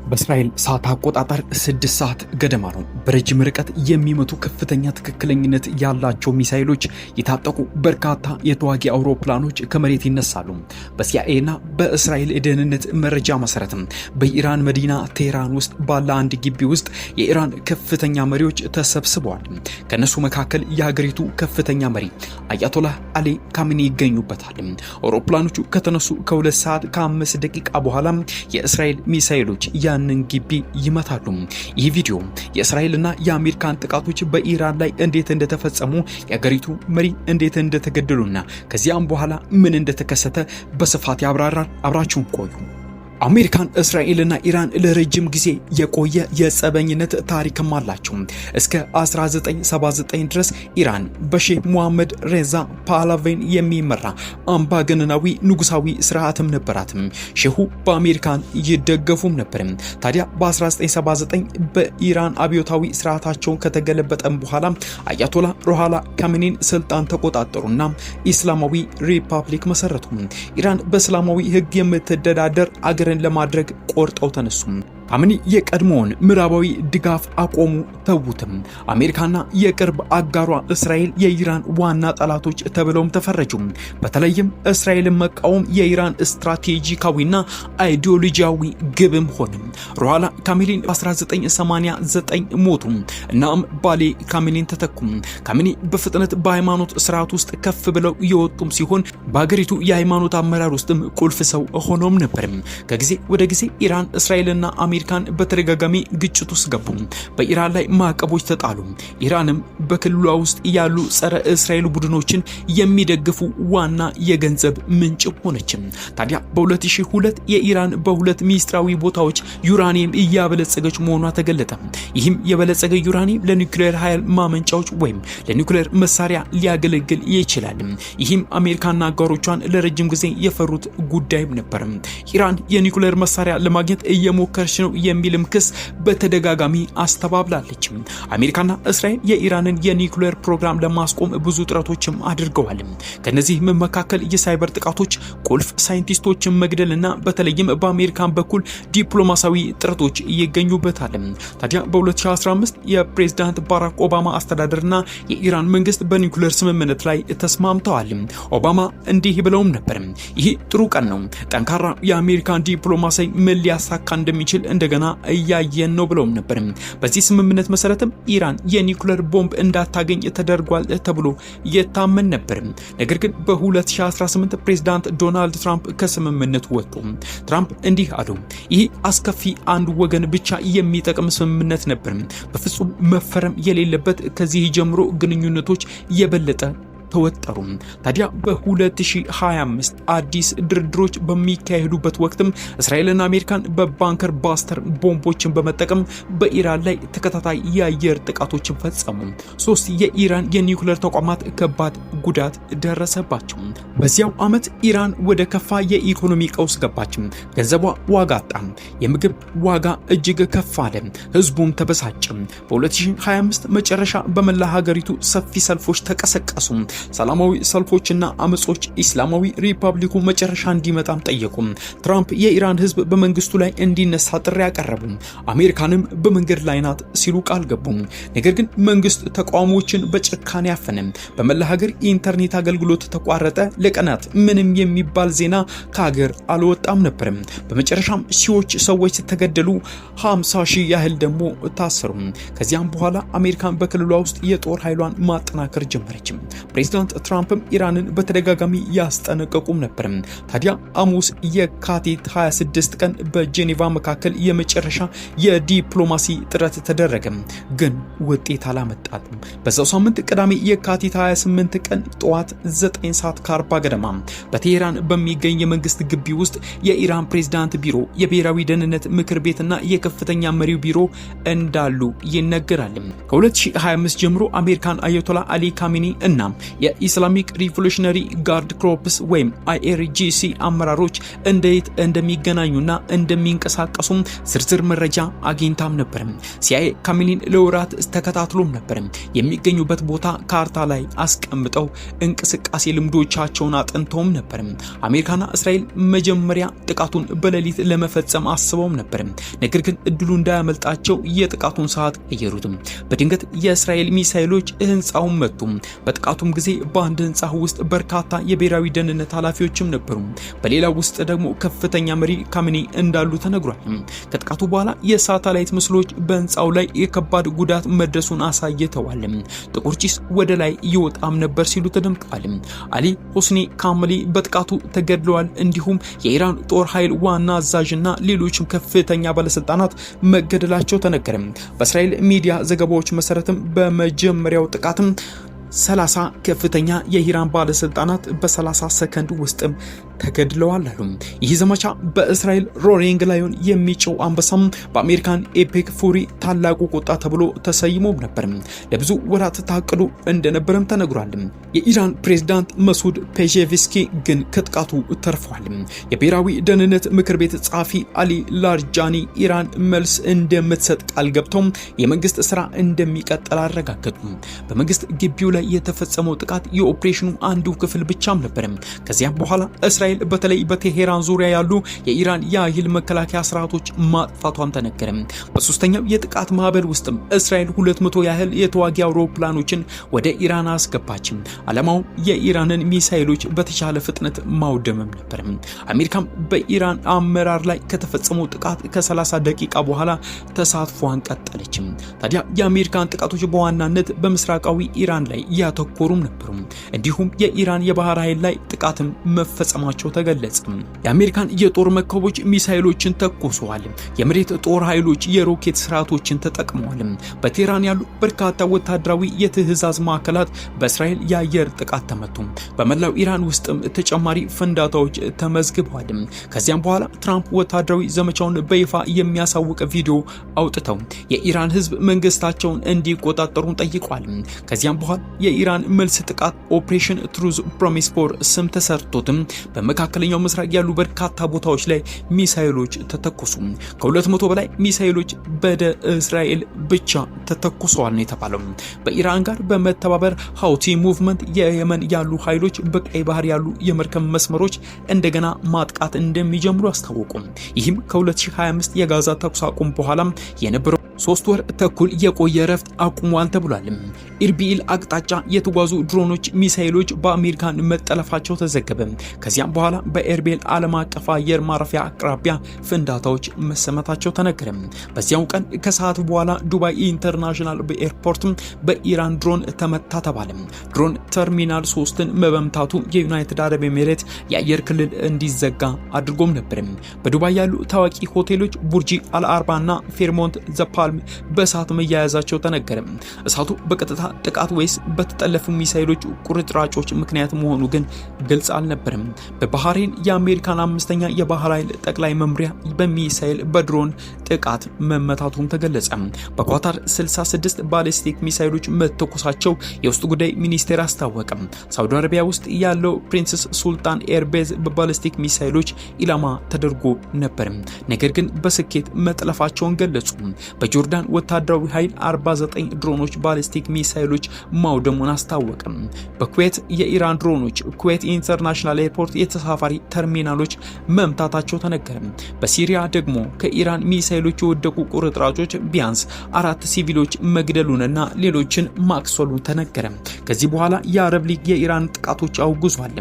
በእስራኤል ሰዓት አቆጣጠር 6 ሰዓት ገደማ ነው። በረጅም ርቀት የሚመቱ ከፍተኛ ትክክለኝነት ያላቸው ሚሳኤሎች የታጠቁ በርካታ የተዋጊ አውሮፕላኖች ከመሬት ይነሳሉ። በሲአይኤና በእስራኤል የደህንነት መረጃ መሰረትም በኢራን መዲና ቴህራን ውስጥ ባለ አንድ ግቢ ውስጥ የኢራን ከፍተኛ መሪዎች ተሰብስበዋል። ከነሱ መካከል የሀገሪቱ ከፍተኛ መሪ አያቶላህ አሊ ካሚኒ ይገኙበታል። አውሮፕላኖቹ ከተነሱ ከ2 ሰዓት ከ5 ደቂቃ በኋላ የእስራኤል ሚሳኤሎች ያንን ግቢ ይመታሉ። ይህ ቪዲዮ የእስራኤልና የአሜሪካን ጥቃቶች በኢራን ላይ እንዴት እንደተፈጸሙ፣ የሀገሪቱ መሪ እንዴት እንደተገደሉና ከዚያም በኋላ ምን እንደተከሰተ በስፋት ያብራራል። አብራችሁን ቆዩ። አሜሪካን እስራኤልና ኢራን ለረጅም ጊዜ የቆየ የጸበኝነት ታሪክም አላቸው። እስከ 1979 ድረስ ኢራን በሼህ ሙሐመድ ሬዛ ፓህላቪን የሚመራ አምባገነናዊ ንጉሳዊ ስርዓትም ነበራትም። ሼሁ በአሜሪካን ይደገፉም ነበር። ታዲያ በ1979 በኢራን አብዮታዊ ስርዓታቸውን ከተገለበጠም በኋላ አያቶላ ሩሃላ ካሚኒን ስልጣን ተቆጣጠሩና ኢስላማዊ ሪፐብሊክ መሰረቱ። ኢራን በእስላማዊ ህግ የምትተዳደር አገርን ለማድረግ ቆርጠው ተነሱ። ካሚኒ የቀድሞውን ምዕራባዊ ድጋፍ አቆሙ፣ ተውትም። አሜሪካና የቅርብ አጋሯ እስራኤል የኢራን ዋና ጠላቶች ተብለውም ተፈረጁ። በተለይም እስራኤልን መቃወም የኢራን ስትራቴጂካዊና አይዲዮሎጂያዊ ግብም ሆነ። ሩሃላ ካሚኒን በ1989 ሞቱ። እናም ባሌ ካሚኒን ተተኩ። ካሚኒ በፍጥነት በሃይማኖት ስርዓት ውስጥ ከፍ ብለው የወጡም ሲሆን በሀገሪቱ የሃይማኖት አመራር ውስጥም ቁልፍ ሰው ሆኖም ነበር። ከጊዜ ወደ ጊዜ ኢራን እስራኤልና አሜሪካን በተደጋጋሚ ግጭት ውስጥ ገቡ። በኢራን ላይ ማዕቀቦች ተጣሉ። ኢራንም በክልሏ ውስጥ ያሉ ጸረ እስራኤል ቡድኖችን የሚደግፉ ዋና የገንዘብ ምንጭ ሆነች። ታዲያ በ2002 የኢራን በሁለት ሚስጥራዊ ቦታዎች ዩራኒየም እያበለጸገች መሆኗ ተገለጠ። ይህም የበለጸገ ዩራኒየም ለኒውክሌር ኃይል ማመንጫዎች ወይም ለኒውክሌር መሳሪያ ሊያገለግል ይችላል። ይህም አሜሪካና አጋሮቿን ለረጅም ጊዜ የፈሩት ጉዳይ ነበር። ኢራን የኒውክሌር መሳሪያ ለማግኘት እየሞከረች ነው የሚልም ክስ በተደጋጋሚ አስተባብላለች። አሜሪካና እስራኤል የኢራንን የኒውክሌር ፕሮግራም ለማስቆም ብዙ ጥረቶችም አድርገዋል። ከነዚህ መካከል የሳይበር ጥቃቶች፣ ቁልፍ ሳይንቲስቶችን መግደልና በተለይም በአሜሪካን በኩል ዲፕሎማሲያዊ ጥረቶች ይገኙበታል። ታዲያ በ2015 የፕሬዝዳንት ባራክ ኦባማ አስተዳደርና የኢራን መንግስት በኒውክሌር ስምምነት ላይ ተስማምተዋል። ኦባማ እንዲህ ብለውም ነበር፣ ይህ ጥሩ ቀን ነው፣ ጠንካራ የአሜሪካን ዲፕሎማሲ ምን ሊያሳካ እንደሚችል እንደገና እያየን ነው ብለውም ነበር። በዚህ ስምምነት መሰረትም ኢራን የኒውክሌር ቦምብ እንዳታገኝ ተደርጓል ተብሎ የታመን ነበር። ነገር ግን በ2018 ፕሬዝዳንት ዶናልድ ትራምፕ ከስምምነቱ ወጡ። ትራምፕ እንዲህ አሉ፣ ይህ አስከፊ አንድ ወገን ብቻ የሚጠቅም ስምምነት ነበር፣ በፍጹም መፈረም የሌለበት። ከዚህ ጀምሮ ግንኙነቶች የበለጠ ተወጠሩ። ታዲያ በ2025 አዲስ ድርድሮች በሚካሄዱበት ወቅትም እስራኤልና አሜሪካን በባንከር ባስተር ቦምቦችን በመጠቀም በኢራን ላይ ተከታታይ የአየር ጥቃቶችን ፈጸሙ። 3 የኢራን የኒውክሌር ተቋማት ከባድ ጉዳት ደረሰባቸው። በዚያው ዓመት ኢራን ወደ ከፋ የኢኮኖሚ ቀውስ ገባች። ገንዘቧ ዋጋ አጣ። የምግብ ዋጋ እጅግ ከፍ አለ። ህዝቡም ተበሳጨ። በ2025 መጨረሻ በመላ ሀገሪቱ ሰፊ ሰልፎች ተቀሰቀሱ። ሰላማዊ ሰልፎችና አመጾች ኢስላማዊ ሪፐብሊኩ መጨረሻ እንዲመጣም ጠየቁ። ትራምፕ የኢራን ህዝብ በመንግስቱ ላይ እንዲነሳ ጥሪ ያቀረቡ፣ አሜሪካንም በመንገድ ላይ ናት ሲሉ ቃል ገቡ። ነገር ግን መንግስት ተቃዋሚዎችን በጭካኔ ያፈነ። በመላ ሀገር የኢንተርኔት አገልግሎት ተቋረጠ። ለቀናት ምንም የሚባል ዜና ከሀገር አልወጣም ነበር። በመጨረሻም ሺዎች ሰዎች ተገደሉ፣ 50 ሺህ ያህል ደግሞ ታሰሩ። ከዚያም በኋላ አሜሪካን በክልሏ ውስጥ የጦር ኃይሏን ማጠናከር ጀመረች። ፕሬዝዳንት ትራምፕም ኢራንን በተደጋጋሚ ያስጠነቀቁም ነበር። ታዲያ ሐሙስ የካቲት 26 ቀን በጄኔቫ መካከል የመጨረሻ የዲፕሎማሲ ጥረት ተደረገ፣ ግን ውጤት አላመጣም። በዛው ሳምንት ቅዳሜ የካቲት 28 ቀን ጠዋት 9 ሰዓት ከ40 ገደማ በቴህራን በሚገኝ የመንግስት ግቢ ውስጥ የኢራን ፕሬዝዳንት ቢሮ፣ የብሔራዊ ደህንነት ምክር ቤትና የከፍተኛ መሪው ቢሮ እንዳሉ ይነገራል። ከ2025 ጀምሮ አሜሪካን አያቶላ አሊ ካሚኒ እና የኢስላሚክ ሪቮሉሽነሪ ጋርድ ኮርፕስ ወይም IRGC አመራሮች እንዴት እንደሚገናኙና እንደሚንቀሳቀሱ ዝርዝር መረጃ አግኝታም ነበር። CIA ካሚኒን ለወራት ተከታትሎም ነበር። የሚገኙበት ቦታ ካርታ ላይ አስቀምጠው እንቅስቃሴ ልምዶቻቸውን አጥንተውም ነበር። አሜሪካና እስራኤል መጀመሪያ ጥቃቱን በሌሊት ለመፈጸም አስበውም ነበር። ነገር ግን እድሉ እንዳያመልጣቸው የጥቃቱን ሰዓት ቀየሩት። በድንገት የእስራኤል ሚሳኤሎች ህንጻውን መቱ። በጥቃቱም ጊዜ በአንድ ህንጻ ውስጥ በርካታ የብሔራዊ ደህንነት ኃላፊዎችም ነበሩ። በሌላው ውስጥ ደግሞ ከፍተኛ መሪ ካሚኒ እንዳሉ ተነግሯል። ከጥቃቱ በኋላ የሳተላይት ምስሎች በህንጻው ላይ የከባድ ጉዳት መድረሱን አሳይተዋል። ጥቁር ጭስ ወደ ላይ ይወጣም ነበር ሲሉ ተደምጠዋል። አሊ ሆስኒ ካሚኒ በጥቃቱ ተገድለዋል። እንዲሁም የኢራን ጦር ኃይል ዋና አዛዥና ሌሎችም ከፍተኛ ባለስልጣናት መገደላቸው ተነገረ። በእስራኤል ሚዲያ ዘገባዎች መሰረትም በመጀመሪያው ጥቃትም 30 ከፍተኛ የኢራን ባለስልጣናት በ30 ሰከንድ ውስጥ ተገድለዋል አሉ። ይህ ዘመቻ በእስራኤል ሮሪንግ ላዮን የሚጮው አንበሳም በአሜሪካን ኤፒክ ፉሪ ታላቁ ቁጣ ተብሎ ተሰይሞ ነበር። ለብዙ ወራት ታቅዶ እንደነበረም ተነግሯል። የኢራን ፕሬዝዳንት መሱድ ፔዜሽኪ ግን ከጥቃቱ ተርፈዋል። የብሔራዊ ደህንነት ምክር ቤት ጸሐፊ አሊ ላርጃኒ ኢራን መልስ እንደምትሰጥ ቃል ገብተው የመንግስት ስራ እንደሚቀጥል አረጋገጡ። በመንግስት ግቢው ላይ የተፈጸመው ጥቃት የኦፕሬሽኑ አንዱ ክፍል ብቻም ነበር። ከዚያም በኋላ እስራኤል በተለይ በቴሄራን ዙሪያ ያሉ የኢራን የኃይል መከላከያ ስርዓቶች ማጥፋቷን ተነገረ። በሶስተኛው የጥቃት ማዕበል ውስጥም እስራኤል 200 ያህል የተዋጊ አውሮፕላኖችን ወደ ኢራን አስገባች። ዓላማው የኢራንን ሚሳኤሎች በተቻለ ፍጥነት ማውደምም ነበር። አሜሪካም በኢራን አመራር ላይ ከተፈጸመው ጥቃት ከ30 ደቂቃ በኋላ ተሳትፏን ቀጠለች። ታዲያ የአሜሪካን ጥቃቶች በዋናነት በምስራቃዊ ኢራን ላይ ያተኮሩም ነበሩ። እንዲሁም የኢራን የባህር ኃይል ላይ ጥቃትም መፈጸማቸው ተገለጸ። የአሜሪካን የጦር መርከቦች ሚሳኤሎችን ተኩሰዋል። የመሬት ጦር ኃይሎች የሮኬት ስርዓቶችን ተጠቅመዋል። በቴህራን ያሉ በርካታ ወታደራዊ የትዕዛዝ ማዕከላት በእስራኤል የአየር ጥቃት ተመቱ። በመላው ኢራን ውስጥም ተጨማሪ ፍንዳታዎች ተመዝግበዋል። ከዚያም በኋላ ትራምፕ ወታደራዊ ዘመቻውን በይፋ የሚያሳውቅ ቪዲዮ አውጥተው የኢራን ህዝብ መንግስታቸውን እንዲቆጣጠሩ ጠይቋል። ከዚያም በኋላ የኢራን መልስ ጥቃት ኦፕሬሽን ትሩዝ ፕሮሚስ ፎር ስም ተሰርቶትም በመካከለኛው ምስራቅ ያሉ በርካታ ቦታዎች ላይ ሚሳኤሎች ተተኮሱ። ከ200 በላይ ሚሳኤሎች ወደ እስራኤል ብቻ ተተኩሰዋል ነው የተባለው። በኢራን ጋር በመተባበር ሃውቲ ሙቭመንት የየመን ያሉ ኃይሎች በቀይ ባህር ያሉ የመርከብ መስመሮች እንደገና ማጥቃት እንደሚጀምሩ አስታወቁ። ይህም ከ2025 የጋዛ ተኩስ አቁም በኋላ የነበረው 3 ወር ተኩል የቆየ ረፍት አቁሟል ተብሏል። ኢርቢል አቅጣጫ የተጓዙ ድሮኖች ሚሳኤሎች በአሜሪካን መጠለፋቸው ተዘገበ። ከዚያም በኋላ በኤርቤል ዓለም አቀፍ አየር ማረፊያ አቅራቢያ ፍንዳታዎች መሰማታቸው ተነገረ። በዚያው ቀን ከሰዓት በኋላ ዱባይ ኢንተርናሽናል ኤርፖርት በኢራን ድሮን ተመታ ተባለ። ድሮን ተርሚናል 3ን መመምታቱ የዩናይትድ አረብ ኤሚሬት የአየር ክልል እንዲዘጋ አድርጎም ነበር። በዱባይ ያሉ ታዋቂ ሆቴሎች ቡርጂ አልአርባና ፌርሞንት ዘፓልም በእሳት መያያዛቸው ተነገረ። እሳቱ በቀጥታ ጥቃት ወይስ በተጠለፉ ሚሳኤሎች ቁርጥራጮች ምክንያት መሆኑ ግን ግልጽ አልነበረም። በባህሬን የአሜሪካን 5ኛ የባህር ኃይል ጠቅላይ መምሪያ በሚሳኤል በድሮን ጥቃት መመታቱም ተገለጸ። በኳታር 66 ባሊስቲክ ሚሳኤሎች መተኮሳቸው የውስጥ ጉዳይ ሚኒስቴር አስታወቀ። ሳውዲ አረቢያ ውስጥ ያለው ፕሪንሰስ ሱልጣን ኤርቤዝ በባሊስቲክ ሚሳኤሎች ኢላማ ተደርጎ ነበር፣ ነገር ግን በስኬት መጥለፋቸውን ገለጹ። በጆርዳን ወታደራዊ ኃይል 49 ድሮኖች ባሊስቲክ ሚሳኤሎች ማውደሙን አስታወቀ። በኩዌት የኢራን ድሮኖች ኩዌት ኢንተርናሽናል ኤርፖርት የተሳፋሪ ተርሚናሎች መምታታቸው ተነገረ። በሲሪያ ደግሞ ከኢራን ሚሳኤሎች የወደቁ ቁርጥራጮች ቢያንስ 4 ሲቪሎች መግደሉንና ሌሎችን ማክሰሉን ተነገረ። ከዚህ በኋላ የአረብ ሊግ የኢራን ጥቃቶች አውግዟል።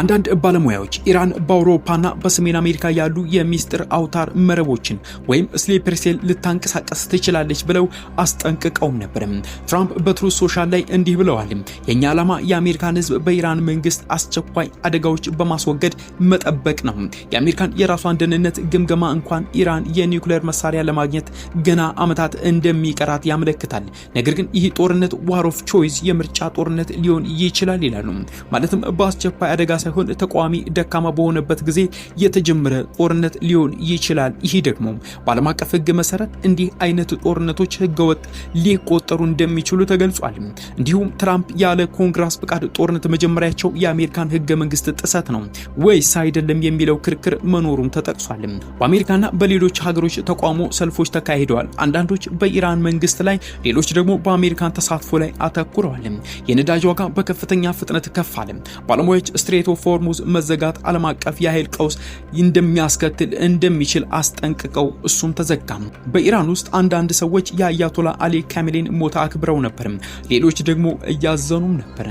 አንዳንድ ባለሙያዎች ኢራን በአውሮፓና በሰሜን አሜሪካ ያሉ የሚስጥር አውታር መረቦችን ወይም ስሊፐር ሴል ልታንቀሳቀስ ትችላለች ብለው አስጠንቅቀውም ነበር። ትራምፕ በትሩዝ ሶሻል ላይ እንዲህ ብለዋል። የኛ ዓላማ የአሜሪካን ሕዝብ በኢራን መንግስት አስቸኳይ አደጋዎች በማስወገድ መጠበቅ ነው። የአሜሪካን የራሷን ደህንነት ግምገማ እንኳን ኢራን የኒውክሌር መሳሪያ ለማግኘት ገና ዓመታት እንደሚቀራት ያመለክታል። ነገር ግን ይህ ጦርነት ዋር ኦፍ ቾይስ የምርጫ ጦርነት ሊሆን ይችላል ይላሉ። ማለትም በአስቸኳይ አደጋ ሳይሆን ተቃዋሚ ደካማ በሆነበት ጊዜ የተጀመረ ጦርነት ሊሆን ይችላል። ይህ ደግሞ በዓለም አቀፍ ሕግ መሰረት እንዲህ አይነት ጦርነቶች ህገወጥ ሊቆጠሩ እንደሚችሉ ተገልጿል። እንዲሁም ትራምፕ ያለ ኮንግረስ ፍቃድ ጦርነት መጀመሪያቸው የአሜሪካን ህገ መንግስት ጥሰት ነው ወይስ አይደለም የሚለው ክርክር መኖሩም ተጠቅሷል። በአሜሪካና በሌሎች ሀገሮች ተቃውሞ ሰልፎች ተካሂደዋል። አንዳንዶች በኢራን መንግስት ላይ፣ ሌሎች ደግሞ በአሜሪካን ተሳትፎ ላይ አተኩረዋል። የነዳጅ ዋጋ በከፍተኛ ፍጥነት ከፍ አለ። ባለሙያዎች ስትሬት ኦፍ ሆርሙዝ መዘጋት ዓለም አቀፍ የኃይል ቀውስ እንደሚያስከትል እንደሚችል አስጠንቅቀው እሱም ተዘጋም። በኢራን ውስጥ አንዳንድ ሰዎች የአያቶላ አሊ ካሜሌን ሞት አክብረው ነበር። ሌሎች ደግሞ እያዘኑም ነበር።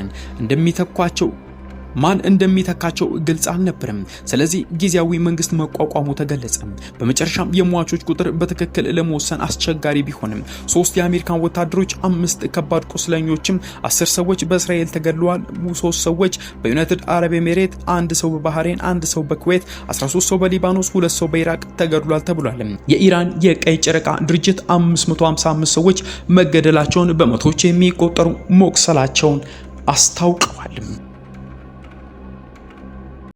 ማን እንደሚተካቸው ግልጽ አልነበረም። ስለዚህ ጊዜያዊ መንግስት መቋቋሙ ተገለጸ። በመጨረሻም የሟቾች ቁጥር በትክክል ለመወሰን አስቸጋሪ ቢሆንም 3 የአሜሪካን ወታደሮች፣ 5 ከባድ ቁስለኞችም፣ 10 ሰዎች በእስራኤል ተገድለዋል፣ 3 ሰዎች በዩናይትድ አረብ ኤሚሬት፣ 1 ሰው በባህሬን፣ 1 ሰው በኩዌት፣ 13 ሰው በሊባኖስ፣ 2 ሰው በኢራቅ ተገድሏል ተብሏል። የኢራን የቀይ ጨረቃ ድርጅት 555 ሰዎች መገደላቸውን፣ በመቶዎች የሚቆጠሩ መቁሰላቸውን አስታውቀዋል።